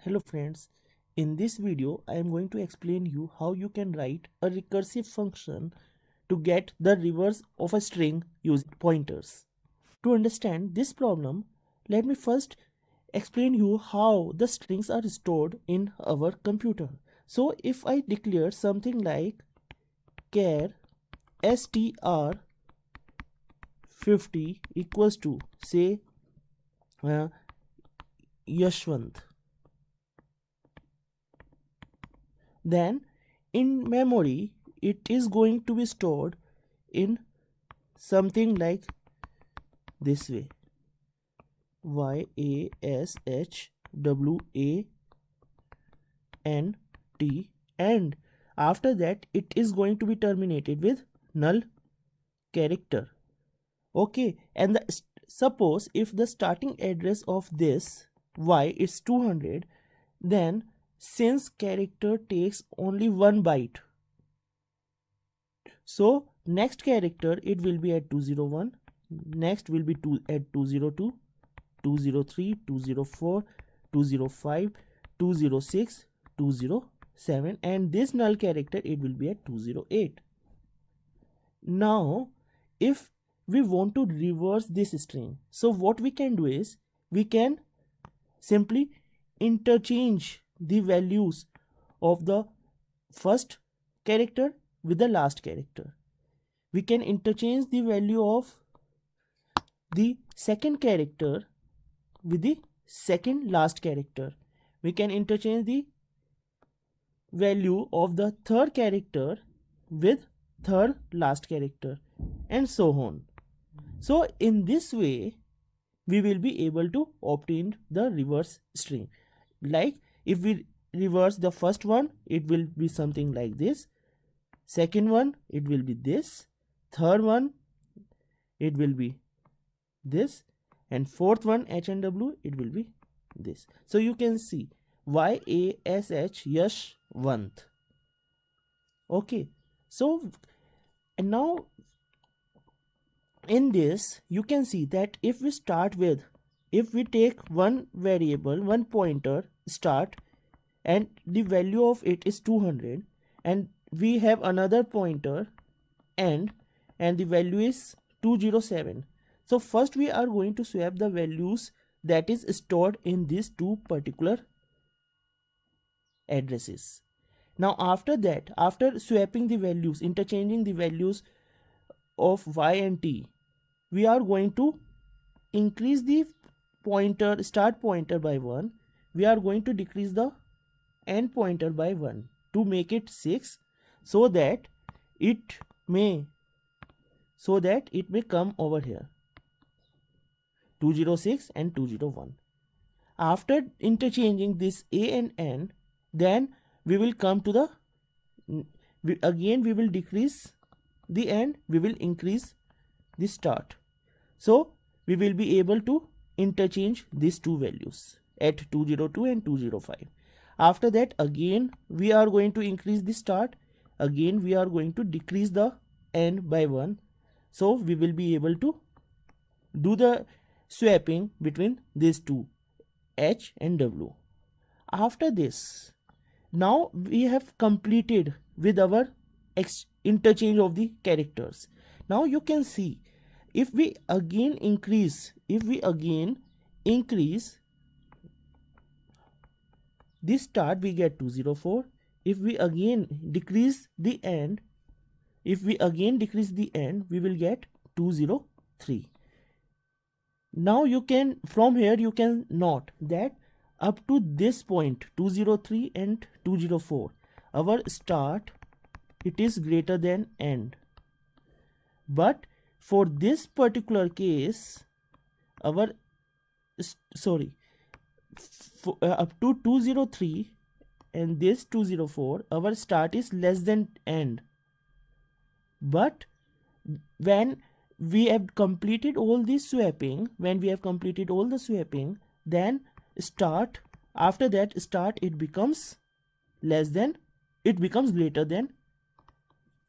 Hello friends, in this video I am going to explain you how you can write a recursive function to get the reverse of a string using pointers. To understand this problem, let me first explain you how the strings are stored in our computer. So if I declare something like char str50 equals to say Yashwant, then in memory it is going to be stored in something like this way: YASHWANT, and after that it is going to be terminated with null character. Okay, and suppose if the starting address of this y is 200, then since character takes only 1 byte, so next character it will be at 201, next will be at 202, 203, 204, 205, 206, 207, and this null character it will be at 208. Now if we want to reverse this string, so what we can do is we can simply interchange the values of the first character with the last character. We can interchange the value of the second character with the second last character. We can interchange the value of the third character with third last character, and so on. So in this way we will be able to obtain the reverse string. Like if we reverse the first one, it will be something like this, second one it will be this, third one it will be this, and fourth one H and W it will be this. So you can see YASHWANT. Okay, so and now in this you can see that if we take one variable, one pointer start, and the value of it is 200, and we have another pointer end and the value is 207. So first we are going to swap the values that is stored in these two particular addresses. Now after that, after swapping the values, interchanging the values of y and t, we are going to increase the start pointer by 1. We are going to decrease the end pointer by 1 to make it 6, so that it may come over here, 206 and 201. After interchanging this a and n, then we will come to the we will decrease the end, we will increase the start. So we will be able to interchange these two values at 202 and 205. After that again we are going to increase the start, again we are going to decrease the end by 1, so we will be able to do the swapping between these two H and W. After this, now we have completed with our interchange of the characters. Now you can see if we again increase this start, we get 204. If we again decrease the end, we will get 203. Now you can, from here you can note that up to this point 203 and 204, our start it is greater than end. But for this particular case, our up to 203 and this 204, our start is less than end. But when we have completed all this swapping, then start, after that start it becomes greater than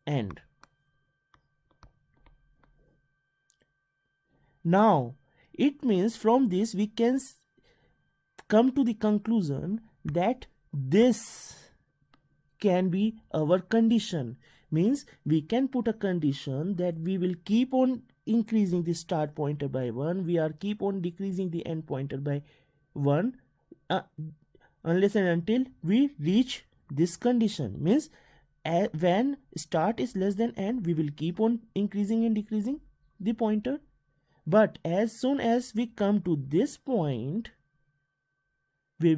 end. Now it means from this we can come to the conclusion that this can be our condition. Means we can put a condition that we will keep on increasing the start pointer by 1, we are keep on decreasing the end pointer by 1 unless and until we reach this condition. Means when start is less than end, we will keep on increasing and decreasing the pointer, but as soon as we come to this point, we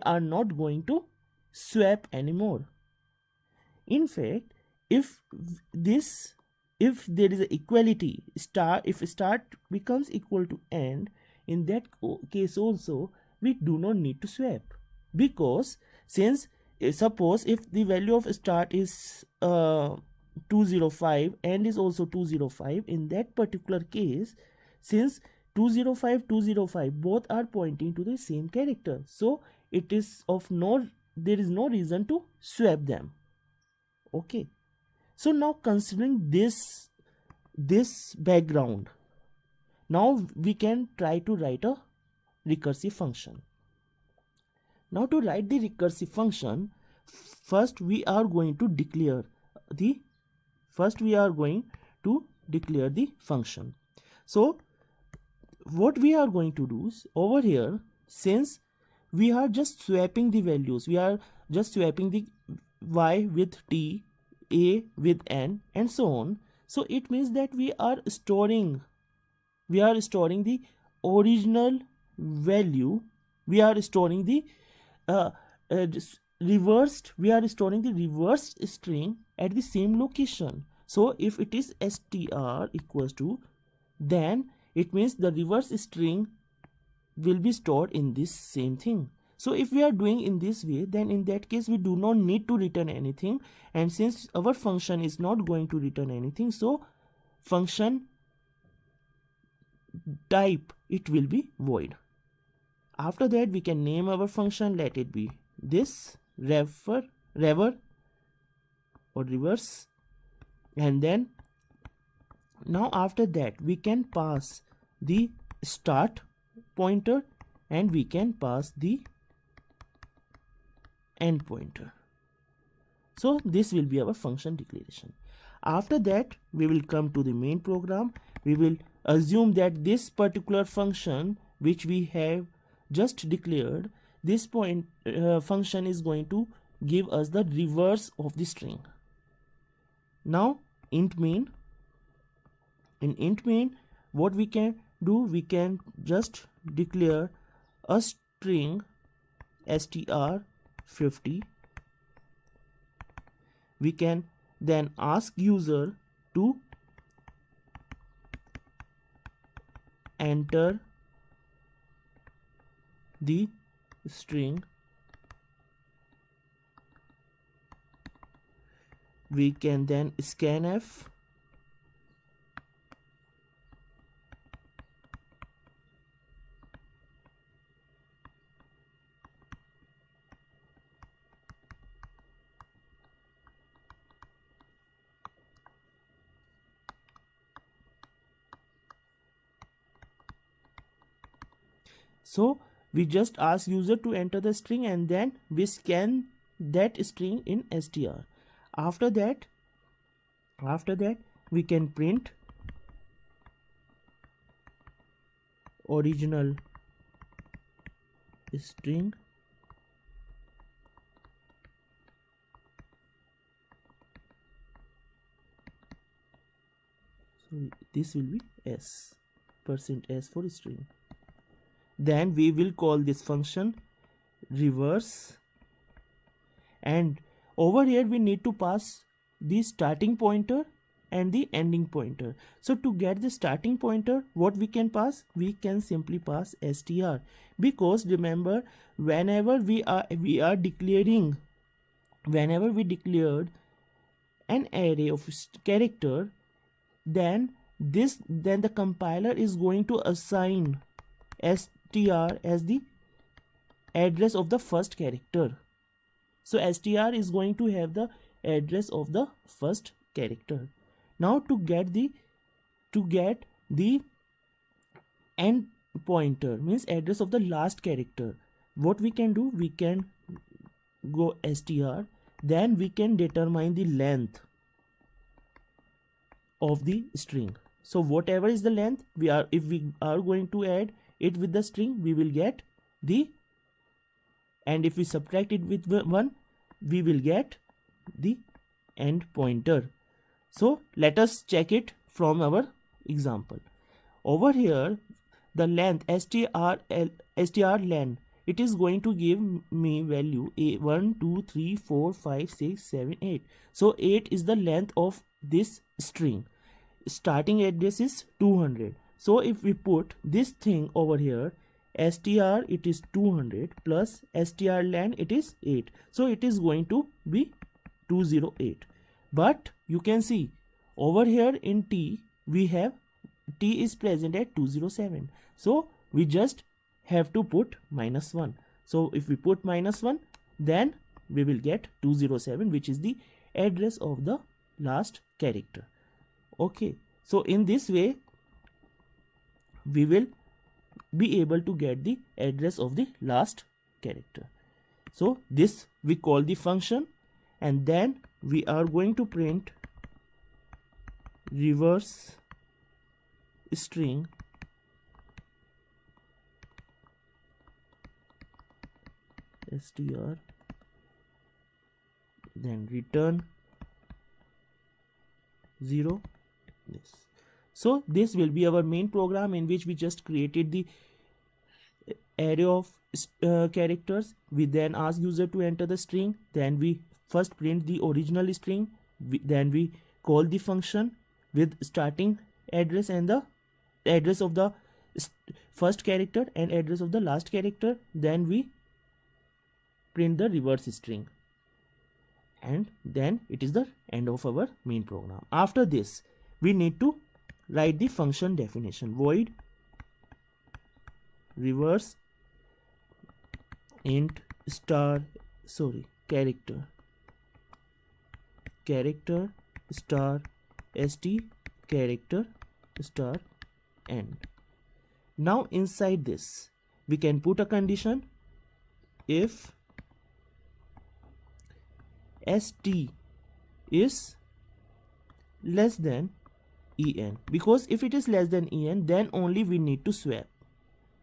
are not going to swap anymore. In fact, if there is a equality, if start becomes equal to end, in that case also we do not need to swap, because since suppose if the value of start is 205, end is also 205, in that particular case, since 205 both are pointing to the same character, so it is there is no reason to swap them. Okay, so now considering this background, now we can try to write a recursive function. Now to write the recursive function, first we are going to declare the function. So what we are going to do is, over here, since we are just swapping the values, we are just swapping the y with t, a with n, and so on, so it means that we are storing the original value, we are storing the reversed string at the same location. So if it is str equals to, then it means the reverse string will be stored in this same thing. So if we are doing in this way, then in that case we do not need to return anything, and since our function is not going to return anything, so function type, it will be void. After that we can name our function, let it be this rever or reverse, and then now after that we can pass the start pointer and we can pass the end pointer. So this will be our function declaration. After that we will come to the main program. We will assume that this particular function which we have just declared, this function is going to give us the reverse of the string. Now in int main, what we can do, we can just declare a string str50. We can then ask user to enter the string. We can then scanf so we just ask user to enter the string and then we scan that string in str. After that we can print original string. So this will be s, %s for string. Then we will call this function reverse, and over here we need to pass the starting pointer and the ending pointer. So to get the starting pointer, what we can pass, we can simply pass str, because remember, whenever we declared an array of character, then the compiler is going to assign str as the address of the first character. So str is going to have the address of the first character. Now to get the end pointer, means address of the last character, what we can do, we can go str, then we can determine the length of the string. So whatever is the length, if we are going to add it with the string, we will get the, and if we subtract it with 1, we will get the end pointer. So let us check it from our example. Over here, the length str len, it is going to give me value 1 2 3 4 5 6 7 8. So 8 is the length of this string. Starting address is 200. So if we put this thing over here, str it is 200 plus strlen it is 8, so it is going to be 208. But you can see over here in t, we have t is present at 207, so we just have to put -1. So if we put -1, then we will get 207, which is the address of the last character. Okay, so in this way we will be able to get the address of the last character. So this we call the function, and then we are going to print reverse string str, then return 0. Yes. So this will be our main program, in which we just created the array of characters. We then ask user to enter the string, then we first print the original string, then we call the function with starting address and the address of the first character and address of the last character, then we print the reverse string, and then it is the end of our main program. After this, we need to write the function definition. Void reverse int character star st character star end. Now inside this we can put a condition. If st is less than en, because if it is less than en, then only we need to swap.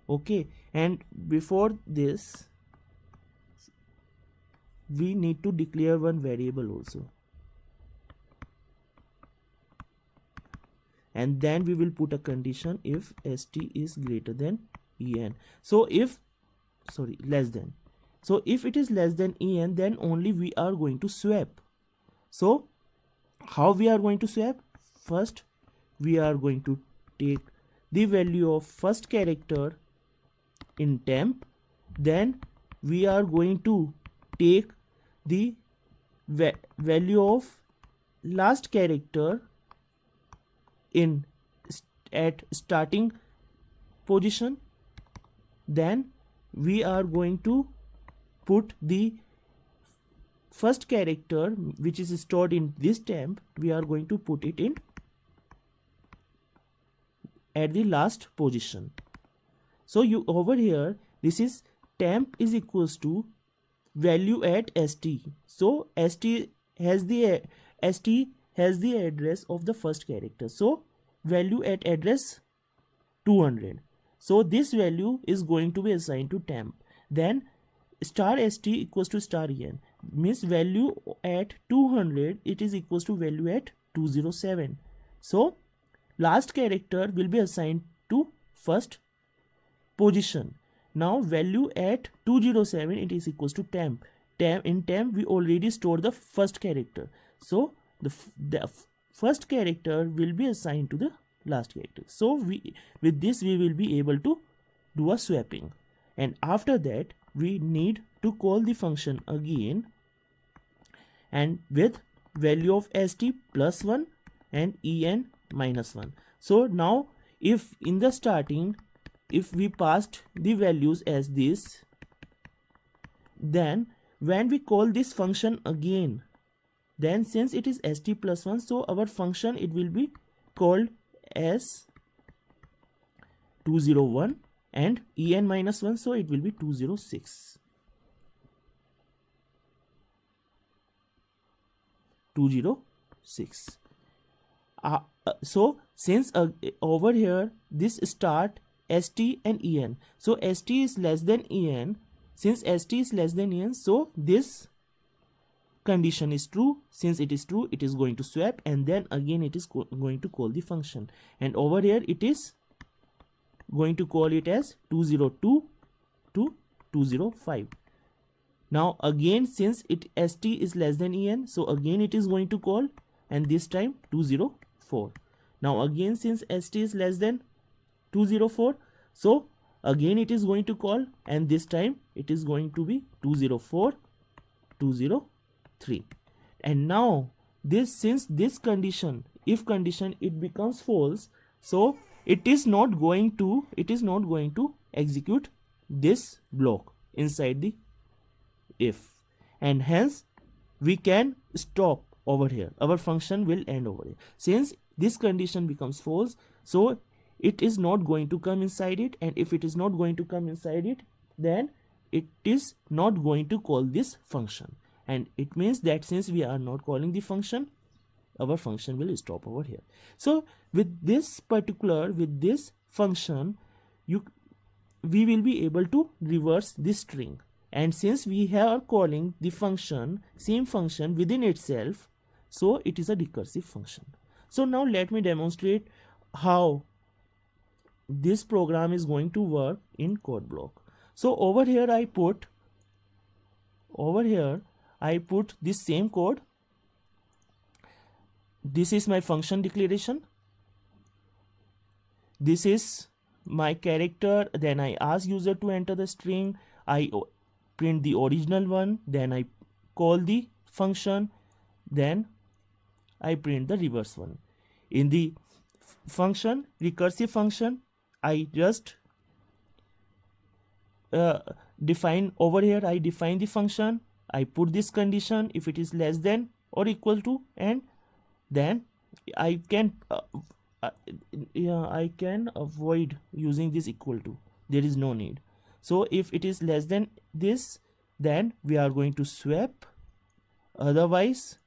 Okay, and before this we need to declare one variable also, and then we will put a condition if st is greater than en. So if less than, so if it is less than en, then only we are going to swap. So how we are going to swap? First we are going to take the value of first character in temp, then we are going to take the value of last character in at starting position, then we are going to put the first character which is stored in this temp, we are going to put it in at the last position. So you over here, this is temp is equals to value at st. So st has the address of the first character, so value at address 200. So this value is going to be assigned to temp. Then star st equals to star en, means value at 200 it is equals to value at 207. So last character will be assigned to first position. Now value at 207 it is equals to temp. In temp we already stored the first character, so the first character will be assigned to the last character. So with this we will be able to do a swapping, and after that we need to call the function again, and with value of st plus 1 and en minus 1. So now if in the starting, if we passed the values as this, then when we call this function again, then since it is st plus 1, so our function it will be called as 201, and en minus 1, so it will be 206. 206. So since over here this start st and en, so st is less than en, since st is less than en, so this condition is true. Since it is true, it is going to swap, and then again it is going to call the function, and over here it is going to call it as 202 to 205. Now again, since st is less than en, so again it is going to call, and this time 204. Now again, since st is less than 204, so again it is going to call, and this time it is going to be 204, 203. And now this, since this condition, if condition, it becomes false, so it is not going to execute this block inside the if, and hence we can stop over here. Our function will end over here. Since this condition becomes false, so it is not going to come inside it, and if it is not going to come inside it, then it is not going to call this function, and it means that since we are not calling the function, our function will stop over here. So with this function, we will be able to reverse this string, and since we are calling the same function within itself, so it is a recursive function. So now let me demonstrate how this program is going to work in code block. So over here I put this same code. This is my function declaration, this is my character, then I ask user to enter the string, I print the original one, then I call the function, then I print the reverse one. In the function, recursive function, I just define over here, I define the function, I put this condition if it is less than or equal to, and then I can I can avoid using this equal to, there is no need. So if it is less than this, then we are going to swap, otherwise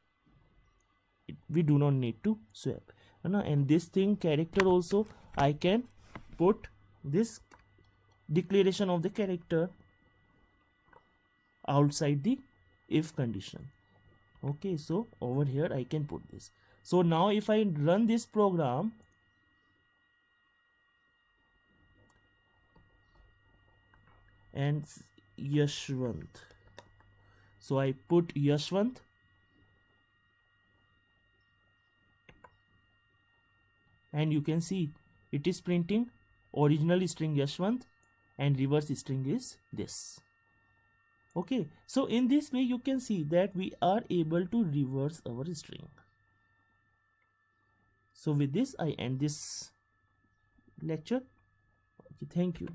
we do not need to swap. And this thing character also, I can put this declaration of the character outside the if condition. Okay, so over here I can put this. So now if I run this program, and Yashwant, so I put Yashwant, and you can see it is printing original string Yashwant and reverse string is this. Okay, so in this way you can see that we are able to reverse our string. So with this I end this lecture. Okay, thank you.